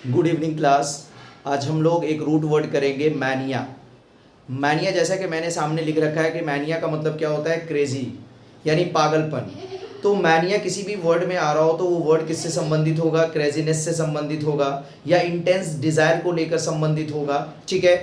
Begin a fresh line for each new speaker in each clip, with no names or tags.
Good evening class. आज हम लोग एक रूट वर्ड करेंगे मैनिया। मैनिया जैसा कि मैंने सामने लिख रखा है कि मैनिया का मतलब क्या होता है, क्रेजी यानी पागलपन। तो मैनिया किसी भी वर्ड में आ रहा हो तो वो वर्ड किससे संबंधित होगा, क्रेजीनेस से संबंधित होगा या इंटेंस डिज़ायर को लेकर संबंधित होगा। ठीक है,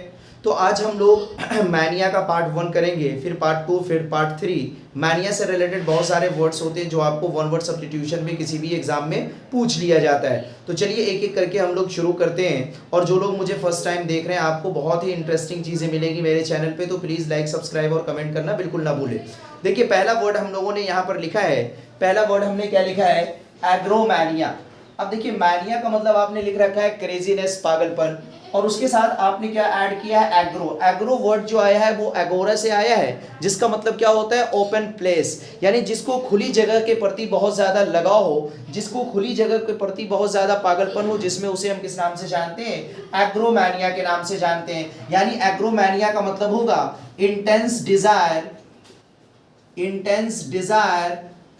तो आज हम लोग मैनिया का पार्ट 1 करेंगे, फिर पार्ट 2, फिर पार्ट 3। मैनिया से रिलेटेड बहुत सारे वर्ड्स होते हैं जो आपको वन वर्ड सब्स्टिट्यूशन में किसी भी एग्जाम में पूछ लिया जाता है। तो चलिए एक एक करके हम लोग शुरू करते हैं। और जो लोग मुझे फर्स्ट टाइम देख रहे हैं, आपको बहुत ही इंटरेस्टिंग चीज़ें मिलेंगी मेरे चैनल पे, तो प्लीज़ लाइक, सब्सक्राइब और कमेंट करना बिल्कुल ना भूलें। देखिए पहला वर्ड हम लोगों ने यहाँ पर लिखा है, पहला वर्ड हमने क्या लिखा है, एग्रोमैनिया। अब देखिए मैनिया का मतलब आपने लिख रखा है क्रेजीनेस, पागलपन, और उसके साथ आपने क्या ऐड किया है, एग्रो। एग्रो वर्ड जो आया है वो एगोरा से आया है, जिसका मतलब क्या होता है, ओपन प्लेस, यानी जिसको खुली जगह के प्रति बहुत ज़्यादा लगाव हो, जिसको खुली जगह के प्रति बहुत ज़्यादा पागलपन हो, जिसमें उसे हम किस नाम से जानते हैं, एग्रोमैनिया के नाम से जानते हैं। यानी एग्रोमैनिया का मतलब होगा इंटेंस डिजायर, इंटेंस डिजायर,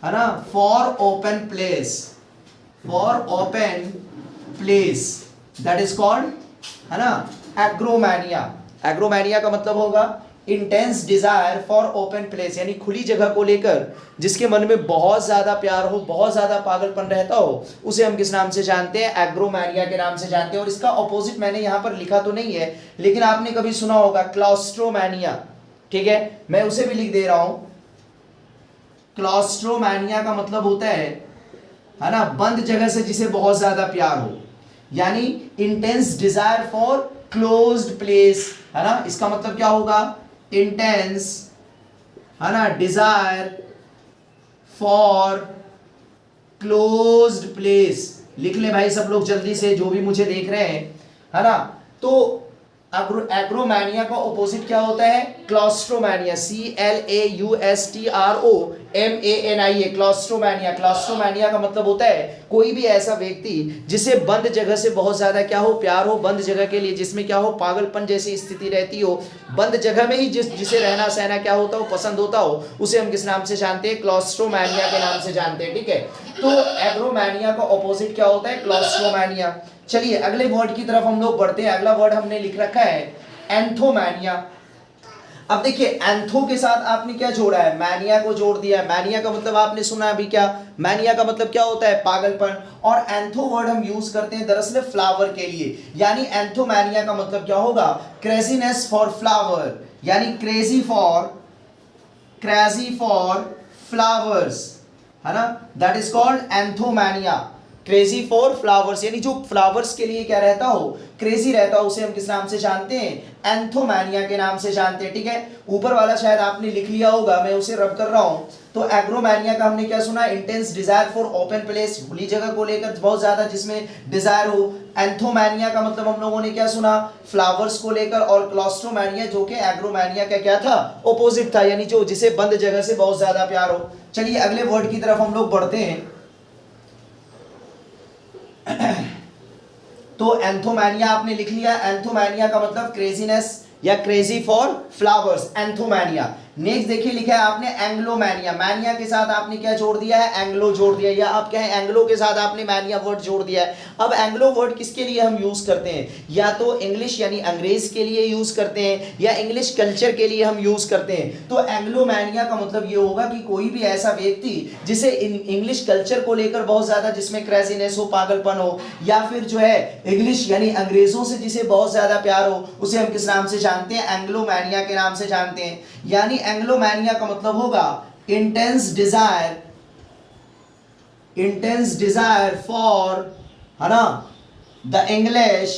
है ना, for open place, for open place, that is called, है ना, एग्रोमैनिया। एग्रोमैनिया का मतलब होगा intense desire for open place, यानी खुली जगह को लेकर जिसके मन में बहुत ज्यादा प्यार हो, बहुत ज्यादा पागलपन रहता हो, उसे हम किस नाम से जानते हैं, एग्रोमैनिया के नाम से जानते हैं। और इसका ऑपोजिट मैंने यहां पर लिखा तो नहीं है, लेकिन आपने कभी सुना होगा क्लॉस्ट्रोमैनिया। ठीक है, मैं उसे भी लिख दे रहा हूं। क्लॉस्ट्रोमैनिया का मतलब होता है ना, बंद जगह से जिसे बहुत ज्यादा प्यार हो, यानी intense desire for closed place, है ना। इसका मतलब क्या होगा, इंटेंस, है ना, डिजायर फॉर क्लोज्ड प्लेस। लिख ले भाई सब लोग जल्दी से, जो भी मुझे देख रहे हैं, है ना। तो एग्रोमैनिया का ऑपोजिट क्या होता है, क्लॉस्ट्रोमैनिया, CLAUSTROMANIA, क्लॉस्ट्रोमैनिया। क्लॉस्ट्रोमैनिया का मतलब होता है कोई भी ऐसा व्यक्ति जिसे बंद जगह से बहुत ज्यादा क्या हो, प्यार हो, बंद जगह के लिए जिसमें क्या हो, पागलपन जैसी स्थिति रहती हो, बंद जगह में ही जिसे रहना सहना क्या होता हो, पसंद होता हो, उसे हम किस नाम से जानते हैं, क्लॉस्ट्रोमैनिया के नाम से जानते हैं। ठीक है, तो एग्रोमैनिया का ऑपोजिट क्या होता है, क्लॉस्ट्रोमैनिया। चलिए अगले वर्ड की तरफ हम लोग बढ़ते हैं। अगला वर्ड हमने लिख रखा है एंथोमैनिया। अब देखिए एंथो के साथ आपने क्या जोड़ा है, मैनिया को जोड़ दिया है। मैनिया का मतलब आपने सुना अभी क्या, मैनिया का मतलब क्या होता है, पागलपन। और एंथो वर्ड हम यूज करते हैं दरअसल फ्लावर के लिए, यानी एंथोमैनिया का मतलब क्या होगा, क्रेजीनेस फॉर फ्लावर, यानी क्रेजी फॉर फ्लावर्स, है ना, that is called anthomania. Crazy for flowers, यानी जो फ्लावर्स के लिए क्या रहता हो, क्रेजी रहता हो, उसे हम किस नाम से जानते हैं, एंथोमैनिया के नाम से जानते हैं। ठीक है, ऊपर वाला शायद आपने लिख लिया होगा, मैं उसे रब कर रहा हूं। तो एग्रोमैनिया का हमने क्या सुना, intense desire for open place, खुली जगह को लेकर बहुत ज्यादा जिसमें डिजायर हो। एंथोमैनिया का मतलब हम लोगों ने क्या सुना, फ्लावर्स को लेकर। और क्लॉस्ट्रोमैनिया जो कि एग्रोमैनिया का क्या था, ऑपोजिट था, यानी जो जिसे बंद जगह से बहुत ज्यादा प्यार हो। चलिए अगले वर्ड की तरफ हम लोग बढ़ते हैं। तो एंथोमैनिया आपने लिख लिया, एंथोमैनिया का मतलब क्रेजीनेस या क्रेजी फॉर फ्लावर्स, एंथोमैनिया। नेक्स्ट देखिए लिखा है आपने एंग्लोमैनिया। मैनिया के साथ आपने क्या जोड़ दिया है, एंग्लो जोड़ दिया, या आप कहें एंग्लो के साथ आपने मैनिया वर्ड जोड़ दिया है। अब एंग्लो वर्ड किसके लिए हम यूज करते हैं, या तो इंग्लिश यानी अंग्रेज के लिए यूज करते हैं, या इंग्लिश कल्चर के लिए हम यूज करते हैं। तो एंग्लोमैनिया का मतलब ये होगा कि कोई भी ऐसा व्यक्ति जिसे इंग्लिश कल्चर को लेकर बहुत ज्यादा जिसमें क्रेजीनेस हो, पागलपन हो, या फिर जो है इंग्लिश यानी अंग्रेजों से जिसे बहुत ज्यादा प्यार हो, उसे हम किस नाम से जानते हैं, एंग्लोमैनिया के नाम से जानते हैं। यानी एंग्लोमैनिया का मतलब होगा इंटेंस डिजायर फॉर, है ना, the English,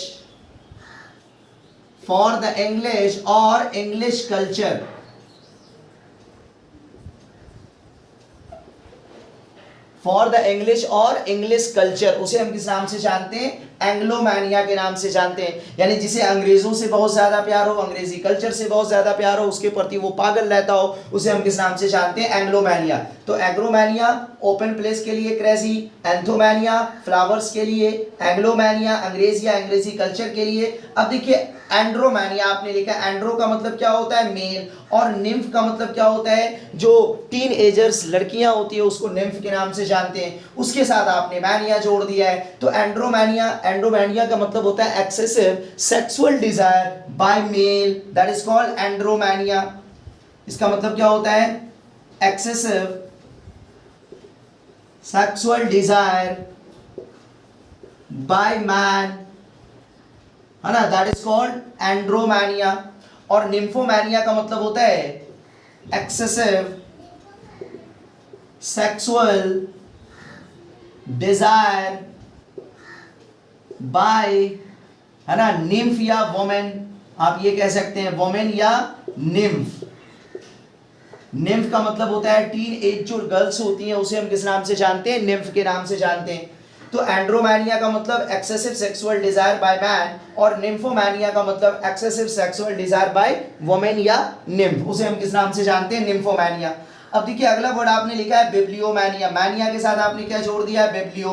for the English और English culture, for the English और इंग्लिश कल्चर, उसे हम किस नाम से जानते हैं, एंग्लोमैनिया के नाम से जानते हैं। यानी जिसे अंग्रेजों से बहुत ज्यादा प्यार हो, अंग्रेजी कल्चर से बहुत ज्यादा प्यार हो, उसके प्रति वो पागल रहता हो, उसे हम किस नाम से जानते हैं, एंग्लोमैनिया। तो एग्रोमैनिया ओपन प्लेस के लिए क्रेजी, एंथोमैनिया फ्लावर्स के लिए, एंग्लोमैनिया अंग्रेज या अंग्रेजी कल्चर के लिए। अब देखिए एंड्रोमैनिया आपने लिखा, एंड्रो का मतलब क्या होता है, मेल, और निम्फ का मतलब क्या होता है, जो टीन एजर्स लड़कियां होती है उसको निम्फ के नाम से जानते हैं, उसके साथ आपने मैनिया जोड़ दिया है। तो एंड्रोमैनिया का मतलब होता है excessive sexual desire by male, that is called andromania. इसका मतलब क्या होता है? Excessive sexual desire by man, है ना, दैट इज कॉल्ड एंड्रोमैनिया। और निम्फोमैनिया का मतलब होता है एक्सेसिव सेक्सुअल डिजायर बाय, है ना, निम्फ या वोमेन, आप ये कह सकते हैं वोमेन या निम्फ। निम्फ का मतलब होता है टीन एज जो गर्ल्स होती हैं उसे हम किस नाम से जानते हैं? निम्फ के नाम से जानते हैं। तो एंड्रोमैनिया का मतलब excessive sexual desire by man, और निम्फोमैनिया का मतलब excessive sexual desire by women या निम्फ, उसे हम किस नाम से जानते हैं? निम्फोमैनिया। अब देखिए अगला वर्ड आपने लिखा है बिब्लियोमैनिया। मैनिया के साथ आपने क्या जोड़ दिया है? बिब्लियो।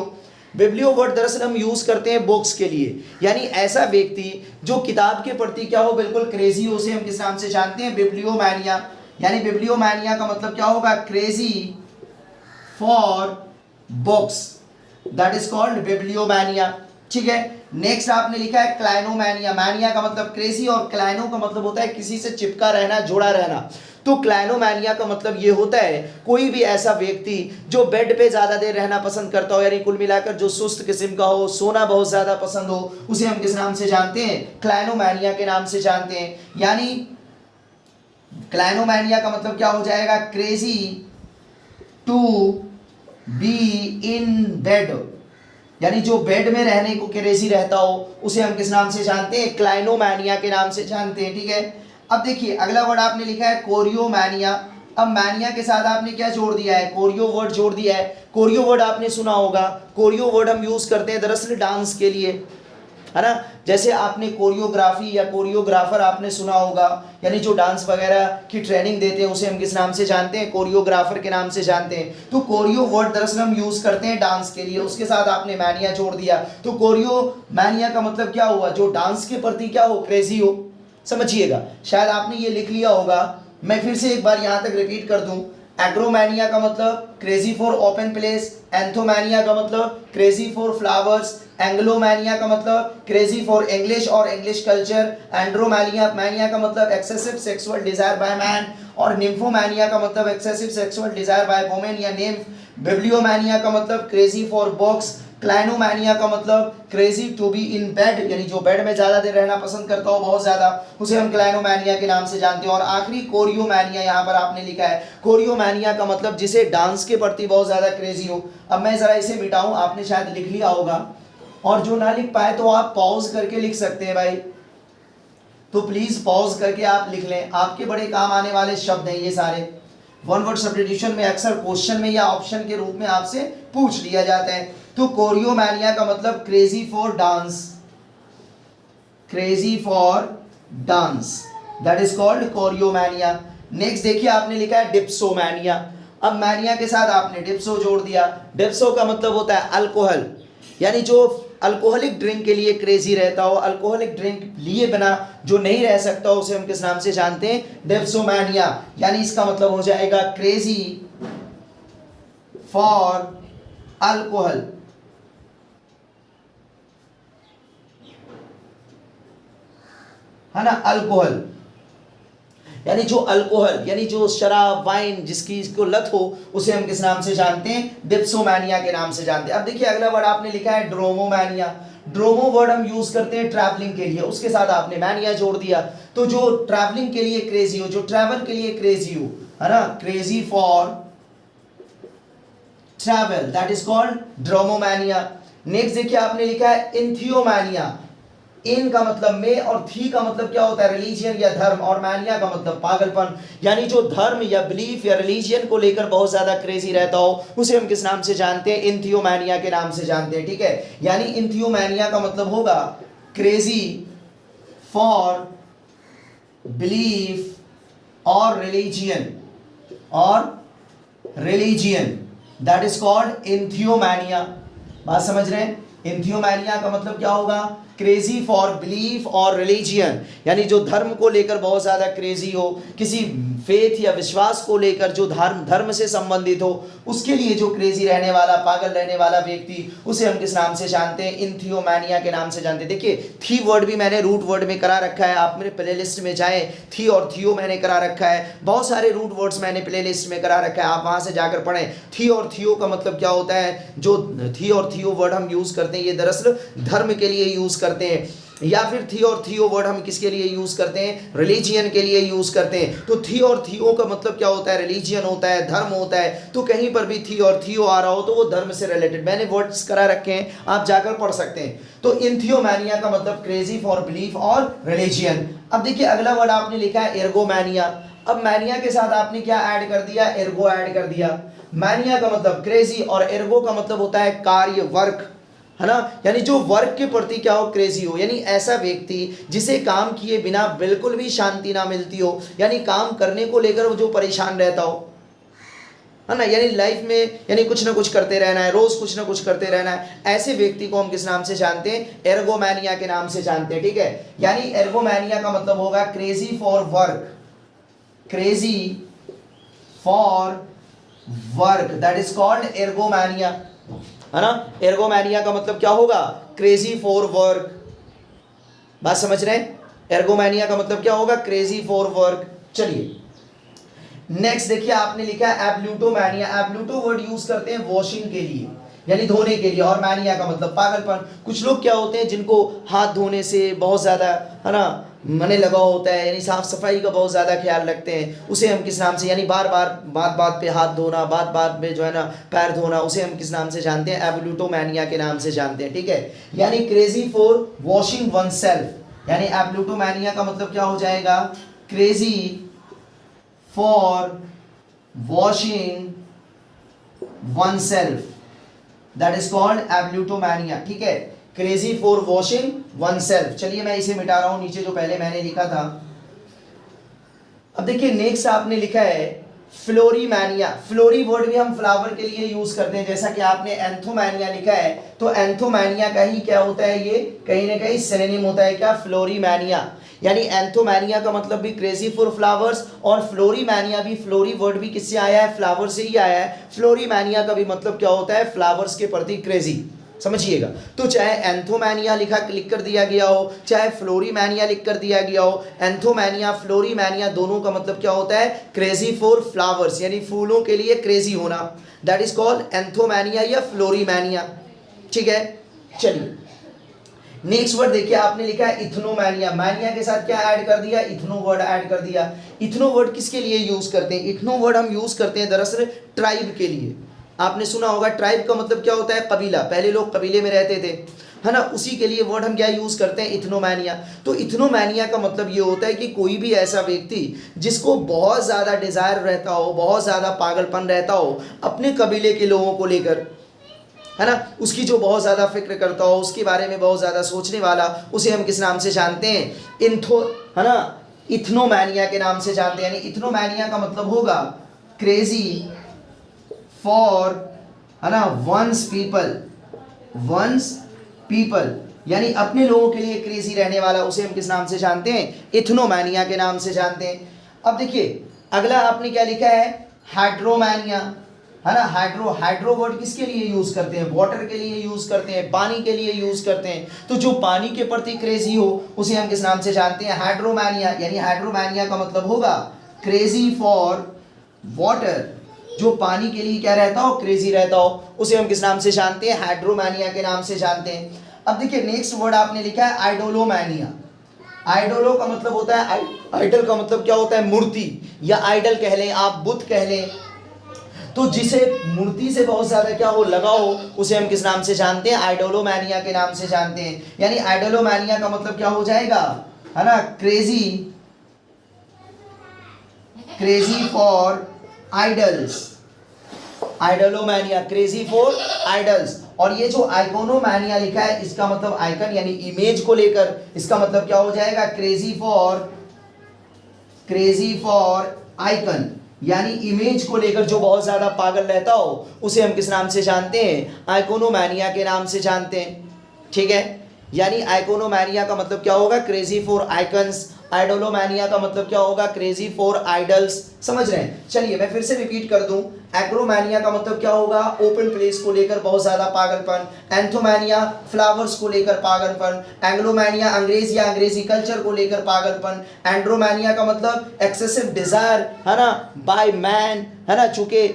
बिब्लियो वर्ड दरअसल हम यूज करते हैं बुक्स के लिए, यानी ऐसा व्यक्ति जो किताब के प्रति क्या हो, बिल्कुल क्रेजी हो, उसे हम किस नाम से जानते हैं? बिब्लियोमैनिया। यानी बिब्लियोमैनिया का मतलब क्या होगा? Crazy for books, that is called bibliomania. ठीक है, नेक्स्ट आपने लिखा है क्लाइनोमैनिया। मैनिया का मतलब क्रेजी और क्लाइनो का मतलब होता है किसी से चिपका रहना, जुड़ा रहना। तो क्लाइनोमैनिया का मतलब ये होता है कोई भी ऐसा व्यक्ति जो बेड पे ज्यादा देर रहना पसंद करता हो, यानी कुल मिलाकर जो सुस्त किस्म का हो, सोना बहुत ज्यादा पसंद हो, उसे हम किस नाम से जानते हैं? क्लाइनोमैनिया के नाम से जानते हैं। यानी क्लाइनोमैनिया का मतलब क्या हो जाएगा? Crazy to be in bed, यानी जो बेड में रहने को क्रेजी रहता हो उसे हम किस नाम से जानते हैं? क्लाइनोमैनिया के नाम से जानते हैं। ठीक है, अब देखिए अगला वर्ड आपने लिखा है कोरियोमैनिया। अब मैनिया के साथ आपने क्या जोड़ दिया है? कोरियो वर्ड जोड़ दिया है। कोरियो वर्ड आपने सुना होगा, कोरियो वर्ड हम यूज करते हैं दरअसल डांस के लिए, है ना। जैसे आपने कोरियोग्राफी या कोरियोग्राफर आपने सुना होगा, यानी जो डांस वगैरह की ट्रेनिंग देते हैं उसे हम किस नाम से जानते हैं? कोरियोग्राफर के नाम से जानते हैं। तो कोरियो वर्ड दरअसल हम यूज करते हैं डांस के लिए, उसके साथ आपने मैनिया जोड़ दिया, तो कोरियो मैनिया का मतलब क्या हुआ? जो डांस के प्रति क्या हो? क्रेजी हो। समझिएगा, शायद आपने ये लिख लिया होगा, मैं फिर से एक बार यहाँ तक रिपीट कर दूं। एग्रोमैनिया का मतलब crazy for open place, anthomania का मतलब क्रेजी फॉर फ्लावर्स, एंग्लोमैनिया का मतलब क्रेजी फॉर इंग्लिश और इंग्लिश कल्चर, एंड्रोमैनिया का मतलब excessive sexual desire by man, और निम्फोमैनिया का मतलब excessive sexual desire by women या निम्फ, बिब्लियोमैनिया का मतलब क्रेजी फॉर बुक्स, क्लाइनोमैनिया का मतलब crazy to be in bed, यानी जो बेड में ज्यादा देर रहना पसंद करता हो बहुत ज्यादा, उसे हम क्लाइनोमैनिया के नाम से जानते हैं। और आखिरी कोरियोमैनिया यहाँ पर आपने लिखा है। कोरियोमैनिया का मतलब जिसे डांस के प्रति बहुत ज्यादा क्रेजी हो। अब मैं जरा इसे मिटाऊं, आपने शायद लिख लिया होगा, और जो ना लिख पाए तो आप पॉज करके लिख सकते हैं भाई, तो प्लीज पॉज करके आप लिख लें, आपके बड़े काम आने वाले शब्द हैं ये सारे। वन वर्ड सब्स्टिट्यूशन में अक्सर क्वेश्चन में या ऑप्शन के रूप में आपसे पूछ लिया जाता है। तो कोरियोमैनिया का मतलब crazy for dance, crazy for dance, that is called choreomania. Next देखिए आपने लिखा है डिप्सोमैनिया। अब मैनिया के साथ आपने डिप्सो जोड़ दिया। डिप्सो का मतलब होता है अल्कोहल, यानी जो अल्कोहलिक ड्रिंक के लिए क्रेजी रहता हो, अल्कोहलिक ड्रिंक लिए बिना जो नहीं रह सकता हो, उसे हम किस नाम से जानते हैं? डिप्सोमैनिया। यानी इसका मतलब हो जाएगा क्रेजी फॉर अल्कोहल, है ना, अल्कोहल, यानी जो अल्कोहल यानी जो शराब वाइन जिसकी इसको लत हो उसे हम किस नाम से जानते हैं? डिप्सोमैनिया के नाम से जानते हैं। अब देखिए अगला वर्ड आपने लिखा है ड्रोमोमैनिया। ड्रोमो वर्ड हम यूज करते हैं ट्रैवलिंग के लिए, उसके साथ आपने मैनिया जोड़ दिया। तो जो ट्रैवलिंग के लिए क्रेजी हो, जो ट्रैवल के लिए क्रेजी हो, है ना, crazy for travel, that is called dromomania. Next देखिए आपने लिखा है इंथियोमैनिया। इन का मतलब में और थी का मतलब क्या होता है? रिलीजियन या धर्म, और मैनिया का मतलब पागलपन, यानी जो धर्म या बिलीफ या रिलीजियन को लेकर बहुत ज्यादा क्रेजी रहता हो उसे हम किस नाम से जानते हैं? इंथियोमैनिया के नाम से जानते हैं। ठीक है, यानी इंथियोमैनिया का मतलब होगा क्रेजी फॉर बिलीफ और रिलीजियन, दैट इज कॉल्ड इंथियोमैनिया। बात समझ रहे हैं? इंथियोमैनिया का मतलब क्या होगा? क्रेजी फॉर बिलीफ और रिलीजियन, यानी जो धर्म को लेकर बहुत ज़्यादा क्रेजी हो, किसी फेथ या विश्वास को लेकर जो धर्म से संबंधित हो, उसके लिए जो क्रेजी रहने वाला, पागल रहने वाला व्यक्ति, उसे हम किस नाम से जानते हैं? इंथियोमैनिया के नाम से जानते हैं। देखिए थी वर्ड भी मैंने रूट वर्ड में करा रखा है, आप मेरे प्ले लिस्ट में जाएँ, थी और थियो मैंने करा रखा है, बहुत सारे रूट वर्ड्स मैंने प्ले लिस्ट में करा रखा है, आप वहाँ से जाकर पढ़ें। थी और थियो का मतलब क्या होता है? जो थी और थियो वर्ड हम यूज़ करते हैं, ये दरअसल धर्म के लिए यूज़ करते हैं, या फिर थी और थियो वर्ड हम किसके लिए यूज करते हैं? रिलीजियन के लिए यूज करते हैं। तो थी और थियो का मतलब क्या होता है? रिलीजियन होता है, धर्म होता है। तो कहीं पर भी थी और थियो आ रहा हो तो वो धर्म से रिलेटेड, मैंने वर्ड्स करा रखे हैं, आप जाकर पढ़ सकते हैं। तो इंथियोमैनिया का मतलब क्रेजी फॉर बिलीफ और रिलीजियन। अब देखिए अगला वर्ड आपने लिखा है एर्गोमैनिया। अब मैनिया के साथ आपने क्या ऐड कर दिया? एर्गो ऐड कर दिया। मैनिया का मतलब क्रेजी और एर्गो का मतलब होता है कार्य, वर्क, है ना, यानी जो वर्क के प्रति क्या हो? क्रेजी हो, यानी ऐसा व्यक्ति जिसे काम किए बिना बिल्कुल भी शांति ना मिलती हो, यानी काम करने को लेकर वो जो परेशान रहता हो, है ना, यानी लाइफ में यानी कुछ ना कुछ करते रहना है, रोज कुछ ना कुछ करते रहना है, ऐसे व्यक्ति को हम किस नाम से जानते हैं? एर्गोमैनिया के नाम से जानते हैं। ठीक है, यानी एर्गोमैनिया का मतलब होगा crazy for work, crazy for work, that is called ergomania, है ना। एर्गोमैनिया का मतलब क्या होगा? Crazy for work. बात समझ रहे हैं? एर्गोमैनिया का मतलब क्या होगा? Crazy for work. चलिए नेक्स्ट देखिए आपने लिखा है एब्ल्यूटोमैनिया। एब्ल्यूटो वर्ड यूज करते हैं वॉशिंग के लिए, यानी धोने के लिए, और मैनिया का मतलब पागलपन। कुछ लोग क्या होते हैं जिनको हाथ धोने से बहुत ज़्यादा, है ना, मने लगाव होता है, यानी साफ सफाई का बहुत ज़्यादा ख्याल रखते हैं, उसे हम किस नाम से, यानी बार बार बात बात पे हाथ धोना, बात बात पे जो है ना पैर धोना, उसे हम किस नाम से जानते हैं? एब्ल्यूटोमैनिया के नाम से जानते हैं। ठीक है, यानी crazy for washing oneself, यानी एब्ल्यूटोमैनिया का मतलब क्या हो जाएगा? Crazy for washing oneself, that is called ablutomania. ठीक है, crazy for washing oneself. चलिए मैं इसे मिटा रहा हूं नीचे जो पहले मैंने लिखा था। अब देखिए नेक्स्ट आपने लिखा है फ्लोरीमैनिया। फ्लोरी वर्ड भी हम फ्लावर के लिए यूज करते हैं, जैसा कि आपने एंथोमैनिया लिखा है, तो एंथोमैनिया का ही क्या होता है? ये कहीं ना कहीं सिनोनिम होता है क्या? फ्लोरीमैनिया। यानी एंथोमैनिया का मतलब भी क्रेजी फॉर फ्लावर्स, और फ्लोरीमैनिया भी, फ्लोरी वर्ड भी किससे आया है? फ्लावर से ही आया है। फ्लोरीमैनिया का भी मतलब क्या होता है? फ्लावर्स के प्रति क्रेजी, समझिएगा। तो चाहे एंथोमैनिया लिख कर दिया गया हो, चाहे फ्लोरीमैनिया लिख कर दिया गया हो, एंथोमैनिया फ्लोरीमैनिया दोनों का मतलब क्या होता है? क्रेजी फॉर फ्लावर्स, यानी फूलों के लिए क्रेजी होना, दैट इज कॉल्ड एंथोमैनिया या फ्लोरीमैनिया। ठीक है, चलिए नेक्स्ट वर्ड देखिए आपने लिखा है इथनोमैनिया। मैनिया के साथ क्या ऐड कर दिया? इथनो वर्ड ऐड कर दिया। इथनो वर्ड किसके लिए यूज करते हैं? इथनो वर्ड हम यूज करते हैं दरअसल ट्राइब के लिए। आपने सुना होगा ट्राइब का मतलब क्या होता है? कबीला, पहले लोग कबीले में रहते थे, है ना, उसी के लिए वर्ड हम क्या यूज करते हैं? इथनोमैनिया। तो इथनोमैनिया का मतलब ये होता है कि कोई भी ऐसा व्यक्ति जिसको बहुत ज़्यादा डिजायर रहता हो, बहुत ज़्यादा पागलपन रहता हो अपने कबीले के लोगों को लेकर, है ना, उसकी जो बहुत ज़्यादा फिक्र करता हो, उसके बारे में बहुत ज़्यादा सोचने वाला, उसे हम किस नाम से जानते हैं? है ना, इथनोमैनिया के नाम से जानते हैं। यानी इथनोमैनिया का मतलब होगा क्रेजी फॉर, है ना, वंस पीपल, यानी अपने लोगों के लिए क्रेजी रहने वाला, उसे हम किस नाम से जानते हैं? इथनोमैनिया के नाम से जानते हैं। अब देखिए अगला आपने क्या लिखा है? हाइड्रोमैनिया, है ना। हाइड्रो वर्ड किसके लिए यूज करते हैं? वाटर के लिए यूज करते हैं, पानी के लिए यूज करते हैं। तो जो पानी के प्रति क्रेजी हो उसे हम किस नाम से जानते हैं? हाइड्रोमैनिया। यानी हाइड्रोमैनिया का मतलब होगा क्रेजी फॉर वाटर, जो पानी के लिए क्या रहता हो? क्रेजी रहता हो, उसे हम किस नाम से जानते हैं? हाइड्रोमैनिया के नाम से जानते हैं। अब देखिए नेक्स्ट वर्ड आपने लिखा है आइडोलोमैनिया। आइडोलो का मतलब होता है, आइडल का मतलब क्या होता है? मूर्ति, या आइडल कह लें आप, बुत कह लें, तो जिसे मूर्ति से बहुत ज्यादा क्या हो? लगाव हो, उसे हम किस नाम से जानते हैं? आइडोलोमैनिया के नाम से जानते हैं। यानी आइडोलोमैनिया का मतलब क्या हो जाएगा? है ना, crazy for idols. Idolomania, crazy for idols. और ये जो आइकोनोमैनिया लिखा है, इसका मतलब आइकन यानी इमेज को लेकर, इसका मतलब क्या हो जाएगा? क्रेजी फॉर आइकन, यानी इमेज को लेकर जो बहुत ज्यादा पागल रहता हो, उसे हम किस नाम से जानते हैं? आइकोनोमैनिया के नाम से जानते हैं। ठीक है। यानी आइकोनोमैनिया का मतलब क्या होगा, क्रेजी फॉर आइकन्स। आइडोलोमैनिया का मतलब क्या होगा, क्रेजी फॉर आइडल्स। समझ रहे हैं। चलिए मैं फिर से रिपीट कर दूं, एग्रोमैनिया का मतलब क्या होगा, ओपन प्लेस को लेकर बहुत ज्यादा पागलपन। एंथोमैनिया फ्लावर्स को लेकर पागलपन। एंग्लोमैनिया अंग्रेज या अंग्रेजी कल्चर को लेकर पागलपन। एंड्रोमैनिया का मतलब एक्सेसिव डिजायर, है ना, बाय मैन, है ना, चूंकि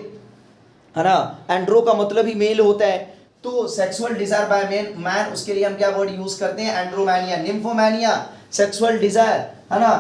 है ना एंड्रो का मतलब ही मेल होता है, तो सेक्सुअल डिजायर बाय मैन उसके लिए हम क्या वर्ड यूज करते हैं, एंड्रोमैनिया। निम्फोमैनिया सेक्सुअल डिजायर, है ना,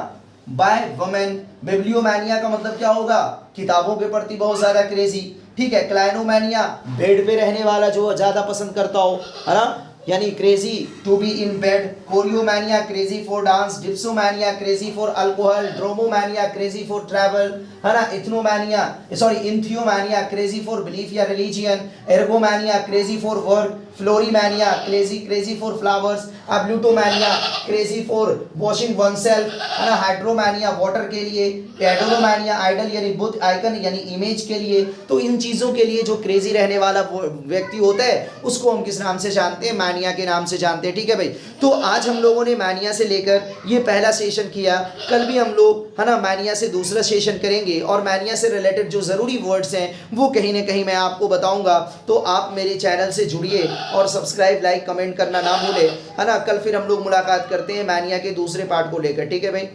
बाय वुमेन। बिब्लियोमैनिया का मतलब क्या होगा, किताबों के प्रति बहुत ज्यादा क्रेजी। ठीक है। क्लाइनोमैनिया बेड पे रहने वाला, जो ज्यादा पसंद करता हो, है ना, यानी crazy to be in bed. Choreomania crazy for dance. Dipsomania crazy for alcohol. Dromomania crazy for travel, है ना। Ethnomania entheomania crazy for belief या religion. Ergomania crazy for work. Florimania crazy for flowers. Ablutomania crazy for washing oneself, है ना। हाइड्रोमैनिया water के लिए। एडोलोमैनिया idol यानी बुत, icon यानी इमेज के लिए। तो इन चीजों के लिए जो क्रेजी रहने वाला व्यक्ति होता है उसको हम किस नाम से जानते हैं, मैनिया के नाम से जानते हैं। ठीक है भाई। तो आज हम लोगों ने मैनिया से लेकर ये पहला सेशन किया, कल भी हम लोग, है ना, मैनिया से दूसरा सेशन करेंगे और मैनिया से रिलेटेड जो जरूरी वर्ड्स हैं वो कहीं ना कहीं मैं आपको बताऊंगा। तो आप मेरे चैनल से जुड़िए और सब्सक्राइब, लाइक, कमेंट करना ना भूले, है ना। कल फिर हम लोग मुलाकात करते हैं मैनिया के दूसरे पार्ट को लेकर। ठीक है भाई।